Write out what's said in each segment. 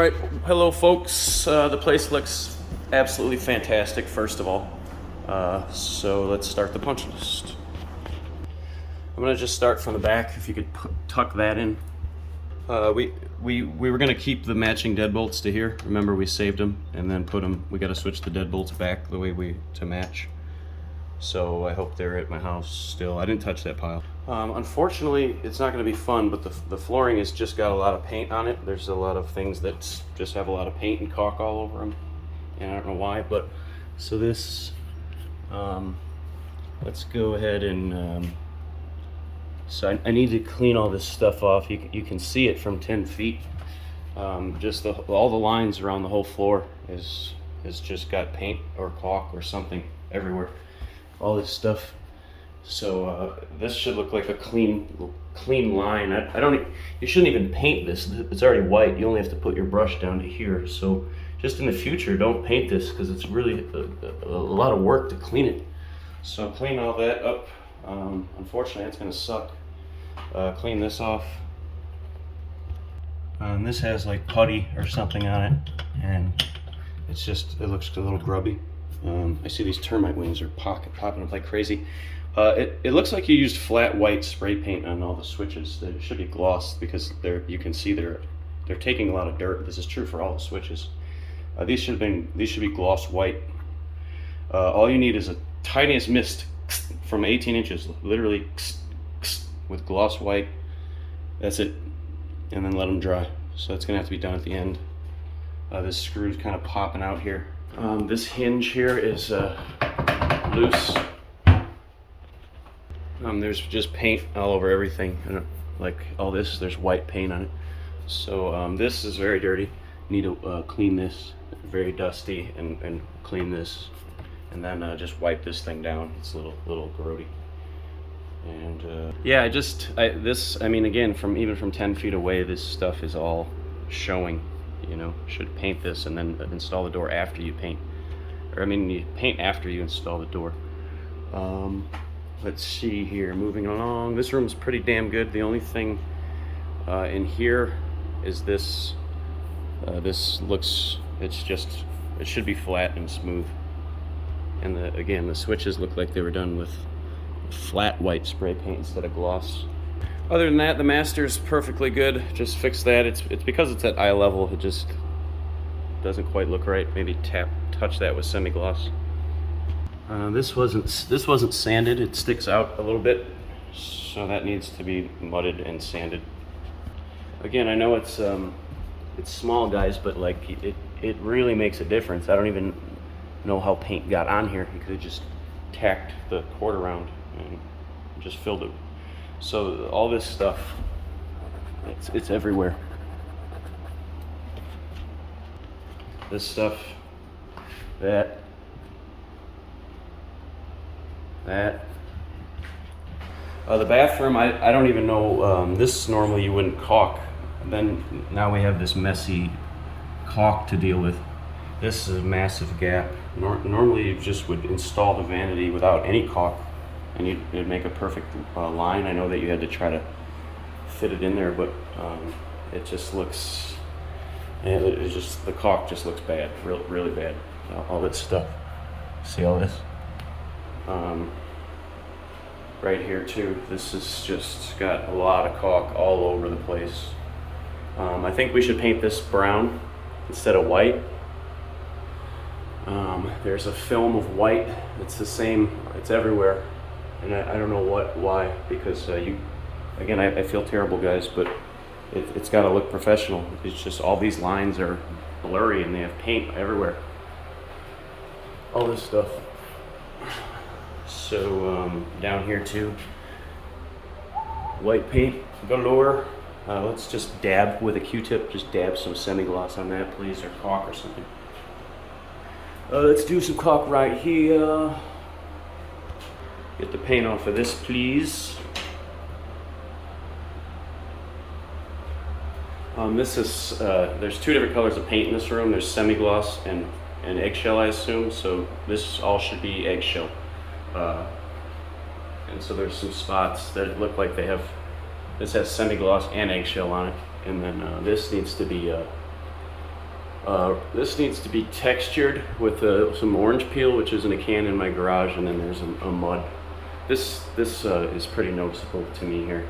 All right, hello folks. The place looks absolutely fantastic, first of all. So let's start the punch list. I'm gonna just start from the back, if you could tuck that in. We were gonna keep the matching deadbolts to here. Remember, we saved them and then put them, we gotta switch the deadbolts back the way to match. So I hope they're at my house still. I didn't touch that pile. Unfortunately, it's not going to be fun, but the flooring has just got a lot of paint on it. There's a lot of things that just have a lot of paint and caulk all over them, and I don't know why. But so this, let's go ahead and. So I need to clean all this stuff off. You can see it from 10 feet. Just all the lines around the whole floor has just got paint or caulk or something everywhere. All this stuff. So this should look like a clean line. I don't. You shouldn't even paint this. It's already white. You only have to put your brush down to here. So just in the future, don't paint this because it's really a lot of work to clean it. So clean all that up. Unfortunately, it's going to suck. Clean this off. This has like putty or something on it, and it looks a little grubby. I see these termite wings are popping up like crazy. It looks like you used flat white spray paint on all the switches. They should be glossed because you can see they're taking a lot of dirt. This is true for all the switches. These should be gloss white. All you need is a tiniest mist from 18 inches, literally with gloss white. That's it, and then let them dry. So that's gonna have to be done at the end. This screw's kind of popping out here. This hinge here is loose. There's just paint all over everything, and like all this, there's white paint on it. So this is very dirty. Need to clean this, very dusty, and clean this, and then just wipe this thing down. It's a little grody. And yeah, I mean, again, even from 10 feet away, this stuff is all showing. You know, should paint this and then install the door after you paint. Or I mean, you paint after you install the door. Let's see here, moving along. This room's pretty damn good. The only thing in here is this. This looks, it should be flat and smooth. And again, the switches look like they were done with flat white spray paint instead of gloss. Other than that, the master's perfectly good. Just fix that. It's because it's at eye level. It just doesn't quite look right. Maybe touch that with semi-gloss. This wasn't sanded. It sticks out a little bit, so that needs to be mudded and sanded. Again, I know it's small, guys, but like it really makes a difference. I don't even know how paint got on here. You could have just tacked the cord around and just filled it. So all this stuff, it's everywhere. This stuff, that. The bathroom, I don't even know, this normally you wouldn't caulk. Then now we have this messy caulk to deal with. This is a massive gap. Normally you just would install the vanity without any caulk, and it'd make a perfect line. I know that you had to try to fit it in there, but it just looks, the caulk just looks bad, really bad. All this stuff. See all this? Right here too. This has just got a lot of caulk all over the place. I think we should paint this brown instead of white. There's a film of white. It's the same. It's everywhere, and I don't know why. Because again, I feel terrible, guys, but it's got to look professional. It's just all these lines are blurry and they have paint everywhere. All this stuff. So down here too, white paint galore. Let's just dab with a Q-tip. Just dab some semi-gloss on that, please, or caulk or something. Let's do some caulk right here. Get the paint off of this, please. This is there's two different colors of paint in this room. There's semi-gloss and eggshell, I assume. So this all should be eggshell. And so there's some spots that look like they have. This has semi-gloss and eggshell on it, and then this needs to be This needs to be textured with some orange peel, which is in a can in my garage, and then there's a mud. This is pretty noticeable to me here.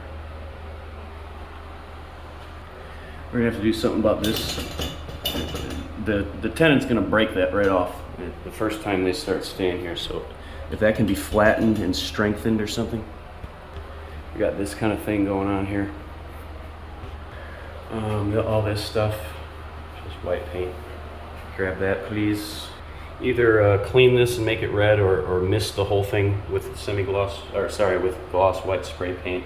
We're gonna have to do something about this. The tenant's gonna break that right off the first time they start staying here. So if that can be flattened and strengthened or something. We got this kind of thing going on here. All this stuff, just white paint. Grab that, please. Either clean this and make it red, or mist the whole thing with semi-gloss, or sorry, with gloss white spray paint.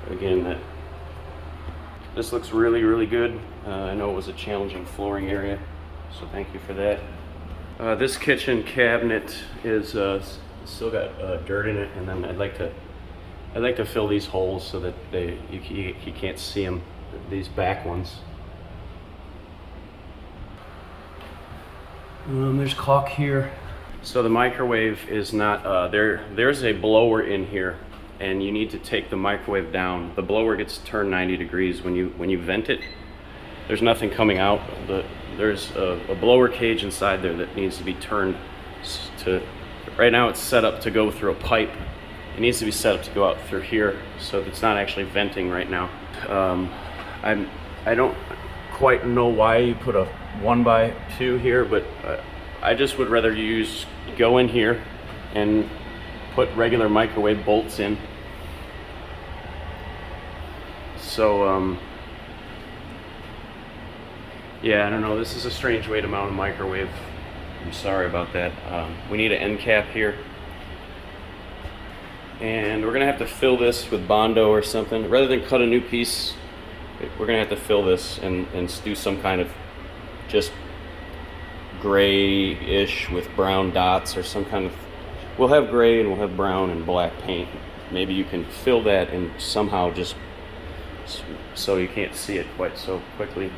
Again, this looks really, really good. I know it was a challenging flooring area, so thank you for that. This kitchen cabinet is still got dirt in it, and then I'd like to fill these holes so that you can't see them, these back ones. There's caulk here. So the microwave is not there's a blower in here, and you need to take the microwave down. The blower gets turned 90 degrees when you vent it. There's nothing coming out. There's a blower cage inside there that needs to be turned to. Right now it's set up to go through a pipe. It needs to be set up to go out through here, so it's not actually venting right now. I don't quite know why you put a 1x2 here, but I just would rather go in here and put regular microwave bolts in. So yeah, I don't know, this is a strange way to mount a microwave. I'm sorry about that. We need an end cap here, and we're gonna have to fill this with Bondo or something. Rather than cut a new piece, we're gonna have to fill this and do some kind of just gray-ish with brown dots or some kind of. We'll have gray and we'll have brown and black paint. Maybe you can fill that and somehow just so you can't see it quite so quickly.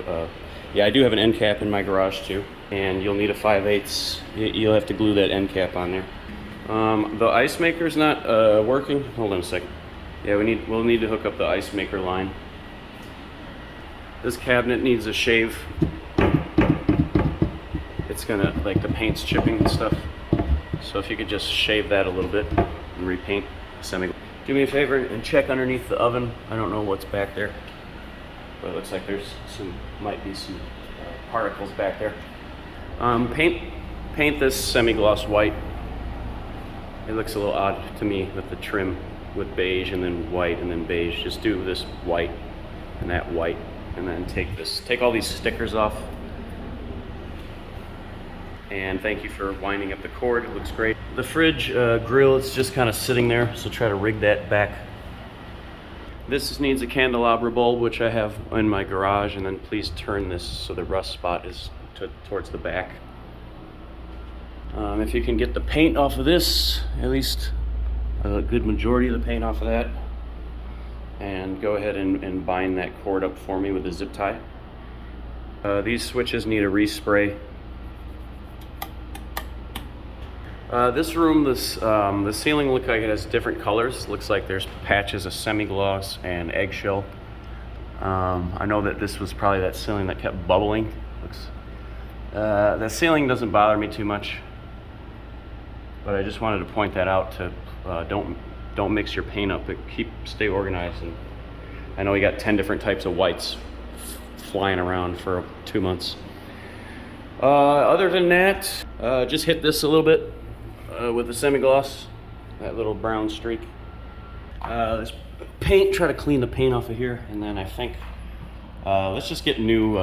Yeah, I do have an end cap in my garage too, and you'll need a 5/8. You'll have to glue that end cap on there. The ice maker's not working. Hold on a second. Yeah, we'll need to hook up the ice maker line. This cabinet needs a shave. It's gonna, like, the paint's chipping and stuff. So if you could just shave that a little bit and repaint do me a favor and check underneath the oven. I don't know what's back there, but it looks like there's might be some particles back there. Paint this semi-gloss white. It looks a little odd to me with the trim with beige and then white and then beige. Just do this white and that white, and then take all these stickers off. And thank you for winding up the cord. It looks great. The fridge grill is just kind of sitting there, so try to rig that back. This needs a candelabra bulb, which I have in my garage, and then please turn this so the rust spot is towards the back. If you can get the paint off of this, at least a good majority of the paint off of that, and go ahead and bind that cord up for me with a zip tie. These switches need a respray. This room, the ceiling looks like it has different colors. Looks like there's patches of semi-gloss and eggshell. I know that this was probably that ceiling that kept bubbling. The ceiling doesn't bother me too much, but I just wanted to point that out to don't mix your paint up, but stay organized. And I know we got 10 different types of whites flying around for 2 months. Other than that, just hit this a little bit with the semi-gloss, that little brown streak. This paint, try to clean the paint off of here, and then I think let's just get new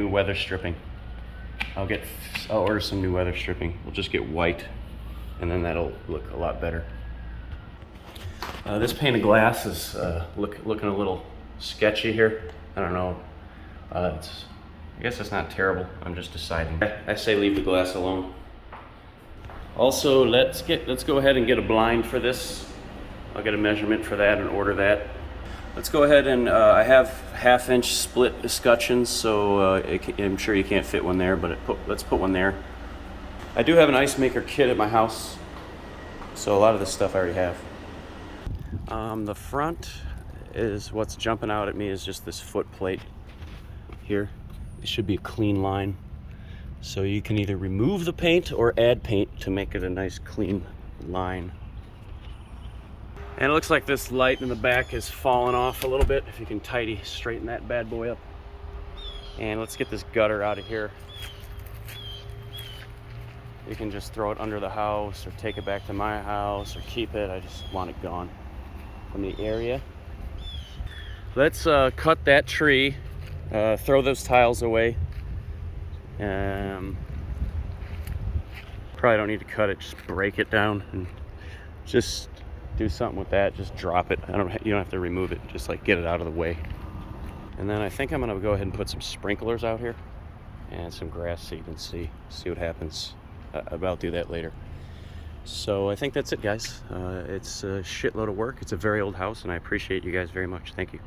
weather stripping. I'll order some new weather stripping. We'll just get white, and then that'll look a lot better. This pane of glass is looking a little sketchy here. I don't know. I guess it's not terrible. I'm just deciding. I say leave the glass alone. Also, let's go ahead and get a blind for this. I'll get a measurement for that and order that. Let's go ahead and I have 1/2-inch split escutcheons, so I'm sure you can't fit one there, but let's put one there. I do have an ice maker kit at my house, so a lot of this stuff I already have. The front is what's jumping out at me is just this foot plate here, it should be a clean line. So you can either remove the paint or add paint to make it a nice clean line. And it looks like this light in the back has fallen off a little bit. If you can straighten that bad boy up. And let's get this gutter out of here. You can just throw it under the house or take it back to my house or keep it. I just want it gone from the area. Let's cut that tree, throw those tiles away. Probably don't need to cut it, just break it down and just do something with that. Just drop it. You don't have to remove it, just like get it out of the way. And then I think I'm gonna go ahead and put some sprinklers out here and some grass so you can see what happens. I'll do that later. So I think that's it, guys. It's a shitload of work. It's a very old house, and I appreciate you guys very much. Thank you.